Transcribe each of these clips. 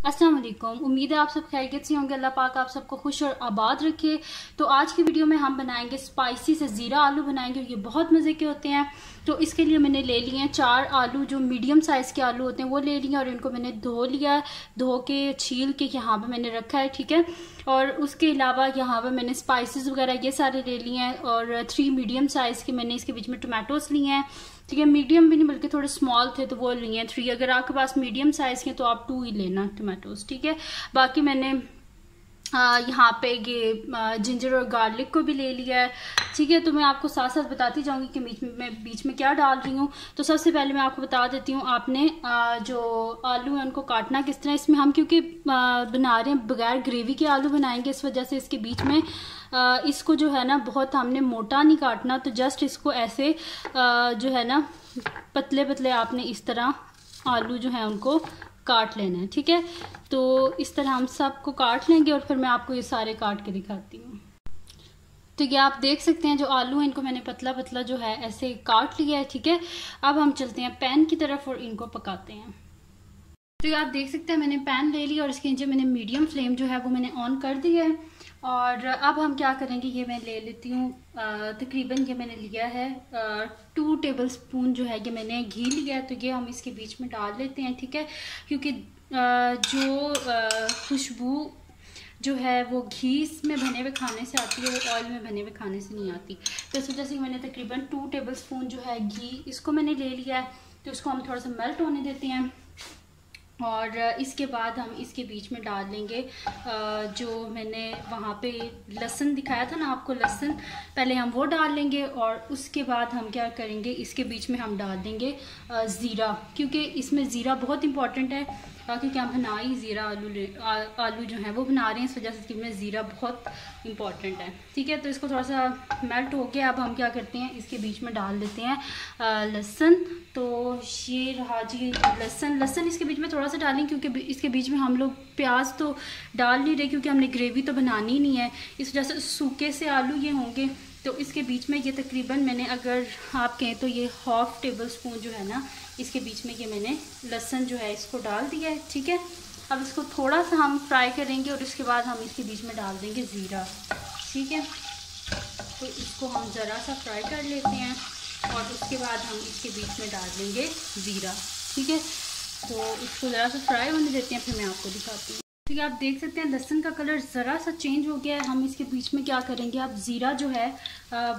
अस्सलाम वालेकुम। उम्मीद है आप सब खैरियत से होंगे। अल्लाह पाक आप सबको खुश और आबाद रखे। तो आज की वीडियो में हम बनाएंगे स्पाइसी से ज़ीरा आलू बनाएंगे और ये बहुत मज़े के होते हैं। तो इसके लिए मैंने ले लिए हैं 4 आलू, जो मीडियम साइज़ के आलू होते हैं वो ले लिए और इनको मैंने धो लिया, धो के छील के यहाँ पे मैंने रखा है, ठीक है। और उसके अलावा यहाँ पे मैंने स्पाइसेस वगैरह ये सारे ले लिए हैं और 3 मीडियम साइज़ के मैंने इसके बीच में टमाटोस लिए हैं, ठीक है। मीडियम भी नहीं बल्कि थोड़े स्मॉल थे तो वो लिए हैं 3। अगर आपके पास मीडियम साइज के तो आप 2 ही लेना टमाटोज, ठीक है। बाकी मैंने यहाँ पे ये जिंजर और गार्लिक को भी ले लिया है, ठीक है। तो मैं आपको साथ साथ बताती जाऊंगी कि बीच में क्या डाल रही हूँ। तो सबसे पहले मैं आपको बता देती हूँ, आपने जो आलू है उनको काटना किस तरह। इसमें हम क्योंकि बना रहे हैं बगैर ग्रेवी के आलू बनाएंगे, इस वजह से इसके बीच में इसको जो है ना बहुत हमने मोटा नहीं काटना। तो जस्ट इसको ऐसे जो है ना पतले पतले आपने इस तरह आलू जो है उनको काट लेना है, ठीक है। तो इस तरह हम सबको काट लेंगे और फिर मैं आपको ये सारे काट के दिखाती हूँ। तो ये आप देख सकते हैं जो आलू हैं इनको मैंने पतला पतला जो है ऐसे काट लिया है, ठीक है। अब हम चलते हैं पैन की तरफ और इनको पकाते हैं। तो ये आप देख सकते हैं मैंने पैन ले लिया और इसके नीचे मैंने मीडियम फ्लेम जो है वो मैंने ऑन कर दिया है। और अब हम क्या करेंगे, ये मैं ले लेती हूँ तकरीबन ये मैंने लिया है 2 टेबल स्पून जो है ये मैंने घी लिया है। तो ये हम इसके बीच में डाल लेते हैं, ठीक है। क्योंकि जो खुशबू जो है वो घी में भने हुए खाने से आती है, वो ऑयल में भने हुए खाने से नहीं आती। तो इस वजह से मैंने तकरीबन 2 टेबल स्पून जो है घी इसको मैंने ले लिया है। तो इसको हम थोड़ा सा मेल्ट होने देते हैं और इसके बाद हम इसके बीच में डाल लेंगे जो मैंने वहाँ पे लहसुन दिखाया था ना आपको, लहसुन पहले हम वो डाल लेंगे और उसके बाद हम क्या करेंगे, इसके बीच में हम डाल देंगे ज़ीरा। क्योंकि इसमें ज़ीरा बहुत इंपॉर्टेंट है, क्योंकि हम बना ही ज़ीरा आलू जो है वो बना रहे हैं, इस वजह से इसमें ज़ीरा बहुत इंपॉर्टेंट है, ठीक है। तो इसको थोड़ा सा मेल्ट हो गया। अब हम क्या करते हैं, इसके बीच में डाल देते हैं लहसुन। तो ये रहा जी लहसुन इसके बीच में थोड़ा सा डालें, क्योंकि इसके बीच में हम लोग प्याज तो डाल नहीं रहे क्योंकि हमने ग्रेवी तो बनानी ही नहीं है, इस वजह से सूखे से आलू ये होंगे। तो इसके बीच में ये तकरीबन मैंने, अगर आप कहें तो ये 1/2 टेबल स्पून जो है ना इसके बीच में ये मैंने लहसुन जो है इसको डाल दिया है, ठीक है। अब इसको थोड़ा सा हम फ्राई करेंगे और उसके बाद हम इसके बीच में डाल देंगे ज़ीरा, ठीक है। तो इसको हम ज़रा सा फ्राई कर लेते हैं और उसके बाद हम इसके बीच में डाल देंगे ज़ीरा, ठीक है। तो इसको ज़रा सा फ्राई होने देते हैं, फिर मैं आपको दिखाती हूँ। ठीक है, आप देख सकते हैं लहसुन का कलर ज़रा सा चेंज हो गया है। हम इसके बीच में क्या करेंगे, अब ज़ीरा जो है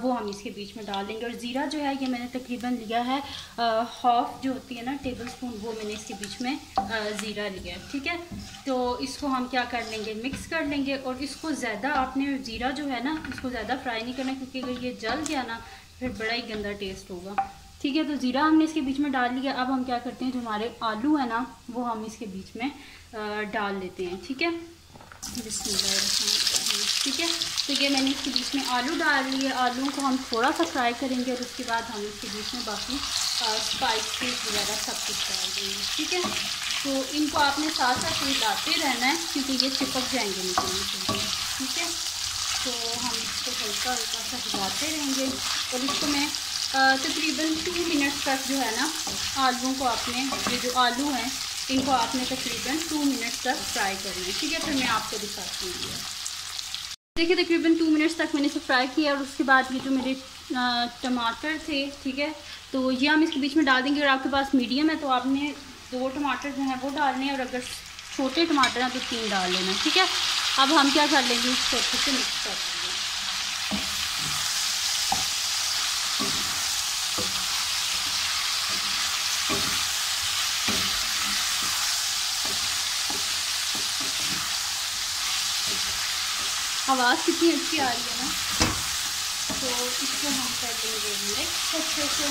वो हम इसके बीच में डाल देंगे। और ज़ीरा जो है ये मैंने तकरीबन लिया है 1/2 जो होती है ना टेबल स्पून, वो मैंने इसके बीच में ज़ीरा लिया है, ठीक है। तो इसको हम क्या कर लेंगे, मिक्स कर लेंगे। और इसको ज़्यादा आपने ज़ीरा जो है ना इसको ज़्यादा फ्राई नहीं करना, क्योंकि अगर ये जल गया ना फिर बड़ा ही गंदा टेस्ट होगा, ठीक है। तो ज़ीरा हमने इसके बीच में डाल लिया। अब हम क्या करते हैं, जो हमारे आलू है ना वो हम इसके बीच में डाल लेते हैं, ठीक है। ठीक है, तो ये मैंने इसके बीच में आलू डाल लिए। आलूओं को हम थोड़ा सा फ्राई करेंगे और उसके बाद हम इसके बीच में बाकी स्पाइसेस वगैरह सब कुछ डाल देंगे, ठीक है। तो इनको आपने साथ साथ हिलाते रहना है क्योंकि ये चिपक जाएंगे निकलने के लिए, ठीक है। तो हम इसको हल्का हल्का सा हिलाते रहेंगे और इसको मैं तकरीबन 2 मिनट तक जो है ना आलूओं को आपने, ये जो आलू हैं इनको आपने तकरीबन 2 मिनट तक फ्राई करना है, ठीक है। फिर मैं आपको दिखाती हूँ। देखिए तकरीबन 2 मिनट्स तक मैंने इसे फ्राई किया और उसके बाद ये जो मेरे टमाटर थे, ठीक है, तो ये हम इसके बीच में डाल देंगे। अगर आपके पास मीडियम है तो आपने 2 टमाटर जो हैं वो डालने हैं, और अगर छोटे टमाटर हैं तो 3 डाल लेना, ठीक है। अब हम क्या कर लेंगे, इसको अच्छे से मिक्स कर देंगे। आवाज़ कितनी अच्छी आ रही है ना। तो इसको हम कर देंगे मिक्स अच्छे से,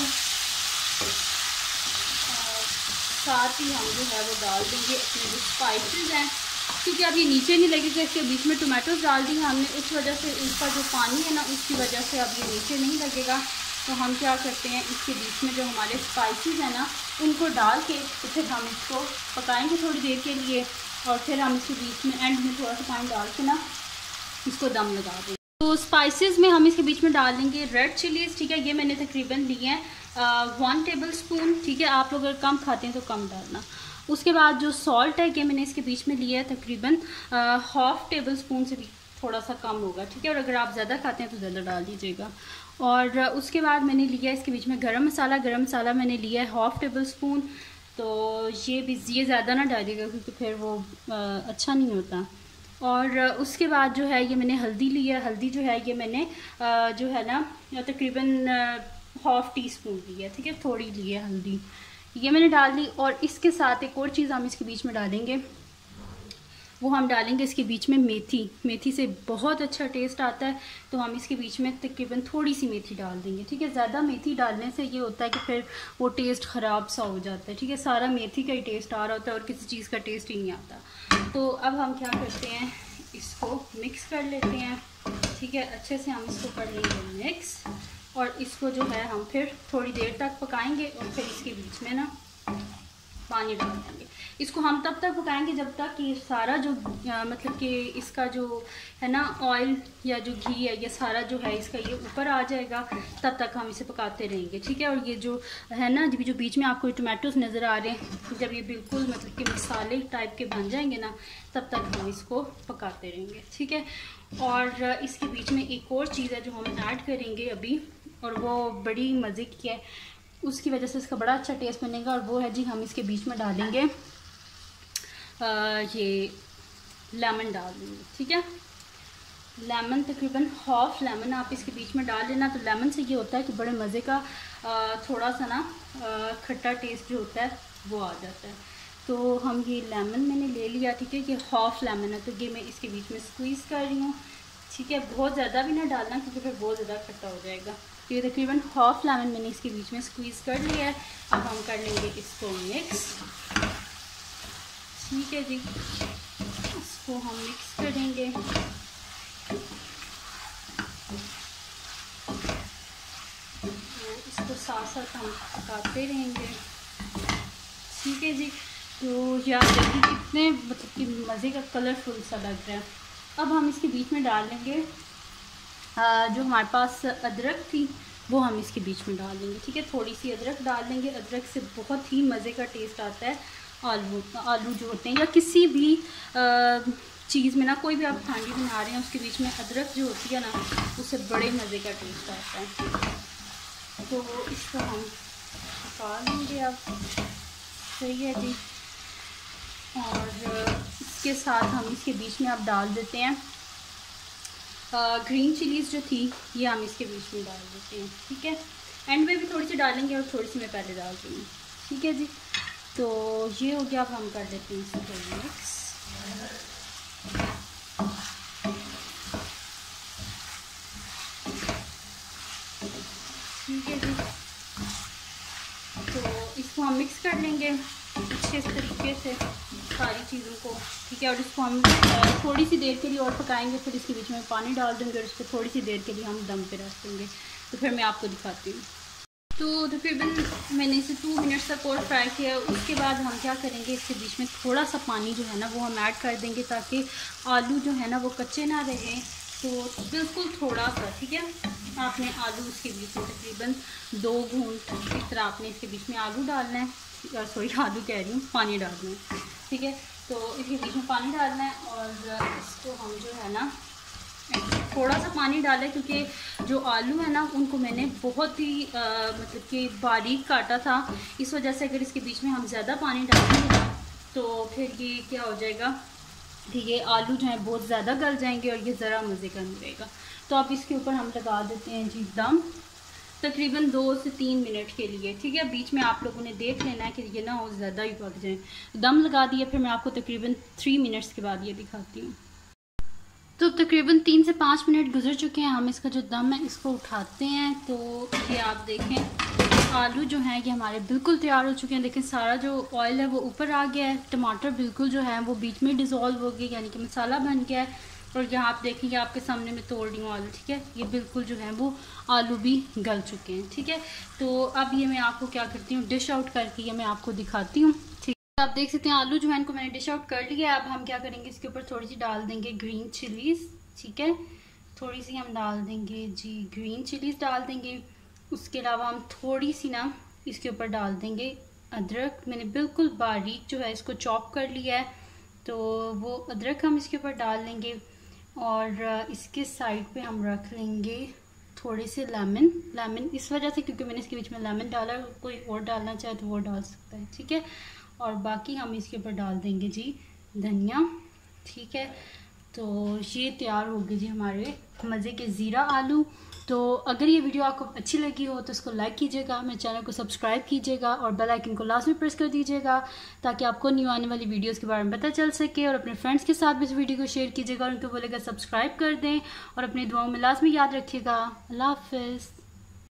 साथ ही हम जो है वो डाल देंगे अपने जो स्पाइसेस हैं, क्योंकि अब ये नीचे नहीं लगेगा, इसके बीच में टमाटोज डाल दी हमने, उस वजह से इसका जो पानी है ना उसकी वजह से अब ये नीचे नहीं लगेगा। तो हम क्या करते हैं, इसके बीच में जो हमारे स्पाइसेस हैं ना उनको डाल के तो फिर हम इसको पकाएंगे थोड़ी देर के लिए, और फिर हम इसके बीच में एंड में थोड़ा सा पानी डाल के ना इसको दम लगा देंगे। तो स्पाइसेस में हम इसके बीच में डाल देंगे रेड चिलीज़, ठीक है। ये मैंने तकरीबन लिए हैं 1 टेबल स्पून, ठीक है। आप लोग अगर कम खाते हैं तो कम डालना। उसके बाद जो सॉल्ट है कि मैंने इसके बीच में लिया है तकरीबन 1/2 टेबल स्पून से भी थोड़ा सा कम होगा, ठीक है। और अगर आप ज़्यादा खाते हैं तो ज़्यादा डाल दीजिएगा। और उसके बाद मैंने लिया इसके बीच में गरम मसाला मैंने लिया है 1/2 टेबल स्पून। तो ये ज़्यादा ना डालिएगा क्योंकि फिर वो अच्छा नहीं होता। और उसके बाद जो है ये मैंने हल्दी लिया। हल्दी जो है ये मैंने जो है ना तकरीबन 1/2 टीस्पून ली है, ठीक है, थोड़ी ली है हल्दी, ये मैंने डाल दी। और इसके साथ एक और चीज़ हम इसके बीच में डालेंगे, वो हम डालेंगे इसके बीच में मेथी। मेथी से बहुत अच्छा टेस्ट आता है, तो हम इसके बीच में तकरीबन थोड़ी सी मेथी डाल देंगे, ठीक है। ज़्यादा मेथी डालने से ये होता है कि फिर वो टेस्ट ख़राब सा हो जाता है, ठीक है। सारा मेथी का ही टेस्ट आ रहा होता है और किसी चीज़ का टेस्ट ही नहीं आता। तो अब हम क्या करते हैं, इसको मिक्स कर लेते हैं, ठीक है। अच्छे से हम इसको कर लेंगे मिक्स, और इसको जो है हम फिर थोड़ी देर तक पकाएंगे। और फिर इसके बीच में ना पानी डाल देंगे। इसको हम तब तक पकाएंगे जब तक कि सारा जो मतलब कि इसका जो है ना ऑयल या जो घी है ये सारा जो है इसका ये ऊपर आ जाएगा, तब तक हम इसे पकाते रहेंगे, ठीक है। और ये जो है ना जो बीच में आपको टमाटोज नज़र आ रहे हैं, जब ये बिल्कुल मतलब कि मसाले टाइप के बन जाएंगे ना, तब तक हम इसको पकाते रहेंगे, ठीक है। और इसके बीच में एक और चीज़ है जो हम ऐड करेंगे अभी, और वो बड़ी मज़े की है, उसकी वजह से इसका बड़ा अच्छा टेस्ट बनेगा। और वो है जी, हम इसके बीच में डालेंगे ये लेमन डाल देंगे, ठीक है। लेमन तकरीबन 1/2 लेमन आप इसके बीच में डाल देना। तो लेमन से ये होता है कि बड़े मज़े का थोड़ा सा ना खट्टा टेस्ट जो होता है वो आ जाता है। तो हम ये लेमन मैंने ले लिया, ठीक है। ये 1/2 लेमन है, तो ये मैं इसके बीच में स्क्वीज़ कर रही हूँ, ठीक है। बहुत ज़्यादा भी ना डालना क्योंकि फिर बहुत ज़्यादा खट्टा हो जाएगा। तो ये तकरीबन 1/2 लेमन मैंने इसके बीच में स्क्वीज़ कर लिया है। अब हम कर लेंगे इसको मिक्स, ठीक है जी। इसको हम मिक्स करेंगे, तो इसको साथ साथ हम पकाते रहेंगे, ठीक है जी। तो यार देखिए कितने मतलब कि मज़े का कलरफुल सा लग रहा है। अब हम इसके बीच में डाल लेंगे जो हमारे पास अदरक थी, वो हम इसके बीच में डाल देंगे, ठीक है। थोड़ी सी अदरक डाल देंगे, अदरक से बहुत ही मज़े का टेस्ट आता है। आलू जो होते हैं या किसी भी चीज़ में ना, कोई भी आप हांडी बना रहे हैं उसके बीच में अदरक जो होती है ना, उससे बड़े मज़े का टेस्ट आता है। तो इसको हम पका लेंगे अब, सही है जी। और इसके साथ हम इसके बीच में अब डाल देते हैं ग्रीन चिलीज़ जो थी, ये हम इसके बीच में डाल देते हैं, ठीक है। एंड में भी थोड़ी सी डालेंगे और थोड़ी सी मैं पहले डाल दूँगी, ठीक है जी। तो ये हो गया। अब हम कर देते हैं इसको मिक्स, ठीक है जी। तो इसको हम मिक्स कर लेंगे अच्छे तरीके से सारी चीज़ों को, ठीक है। और इसको हम थोड़ी सी देर के लिए और पकाएंगे, फिर इसके बीच में पानी डाल देंगे और इसको थोड़ी सी देर के लिए हम दम पे रख देंगे। तो फिर मैं आपको दिखाती हूँ। तो तकरीबन मैंने इसे 2 मिनट्स तक और फ्राई किया। उसके बाद हम क्या करेंगे, इसके बीच में थोड़ा सा पानी जो है ना वो हम ऐड कर देंगे, ताकि आलू जो है ना वो कच्चे ना रहें। तो बिल्कुल थोड़ा सा, ठीक है। आपने आलू इसके बीच में तकरीबन 2 घूंट इस तरह आपने इसके बीच में आलू डालना है, सॉरी आलू कह रही हूँ, पानी डालना है, ठीक है। तो इसके बीच में पानी डालना है और इसको हम जो है ना थोड़ा सा पानी डालें, क्योंकि जो आलू है ना उनको मैंने बहुत ही मतलब कि बारीक काटा था। इस वजह से अगर इसके बीच में हम ज़्यादा पानी डालेंगे तो फिर ये क्या हो जाएगा कि ये आलू जो है बहुत ज़्यादा गल जाएंगे और ये ज़रा मज़े का नहीं रहेगा। तो अब इसके ऊपर हम लगा देते हैं जी दम, तकरीबन 2 से 3 मिनट के लिए, ठीक है। बीच में आप लोगों ने देख लेना है कि ये ना हो ज़्यादा ही पक जाए। दम लगा दिया, फिर मैं आपको तकरीबन 3 मिनट्स के बाद ये दिखाती हूँ। तो तकरीबन 3 से 5 मिनट गुजर चुके हैं। हम इसका जो दम है इसको उठाते हैं। तो ये आप देखें आलू जो हैं ये हमारे बिल्कुल तैयार हो चुके हैं। देखें सारा जो ऑयल है वो ऊपर आ गया है, टमाटर बिल्कुल जो है वो बीच में डिज़ोल्व हो गया, यानी कि मसाला बन गया है। और यहाँ आप देखेंगे आपके सामने मैं तोड़ रही हूँ आलू, ठीक है। ये बिल्कुल जो है वो आलू भी गल चुके हैं, ठीक है। तो अब ये मैं आपको क्या करती हूँ, डिश आउट करके ये मैं आपको दिखाती हूँ, ठीक है। आप देख सकते हैं आलू जो है इनको मैंने डिश आउट कर लिया है। अब हम क्या करेंगे, इसके ऊपर थोड़ी सी डाल देंगे ग्रीन चिलीज़, ठीक है। थोड़ी सी हम डाल देंगे जी ग्रीन चिलीज़ डाल देंगे। उसके अलावा हम थोड़ी सी ना इसके ऊपर डाल देंगे अदरक मैंने बिल्कुल बारीक जो है इसको चॉप कर लिया है, तो वो अदरक हम इसके ऊपर डाल लेंगे। और इसके साइड पे हम रख लेंगे थोड़े से लेमन इस वजह से क्योंकि मैंने इसके बीच में लेमन डाला, कोई और डालना चाहे तो वो डाल सकता है, ठीक है। और बाकी हम इसके ऊपर डाल देंगे जी धनिया, ठीक है। तो ये तैयार हो गए जी हमारे मज़े के ज़ीरा आलू। तो अगर ये वीडियो आपको अच्छी लगी हो तो इसको लाइक कीजिएगा, मेरे चैनल को सब्सक्राइब कीजिएगा और बेल आइकन को लास्ट में प्रेस कर दीजिएगा ताकि आपको न्यू आने वाली वीडियोस के बारे में पता चल सके। और अपने फ्रेंड्स के साथ भी इस वीडियो को शेयर कीजिएगा और उनको बोलेगा सब्सक्राइब कर दें और अपनी दुआओं में लाजमी याद रखिएगा। अल्लाह हाफिज़।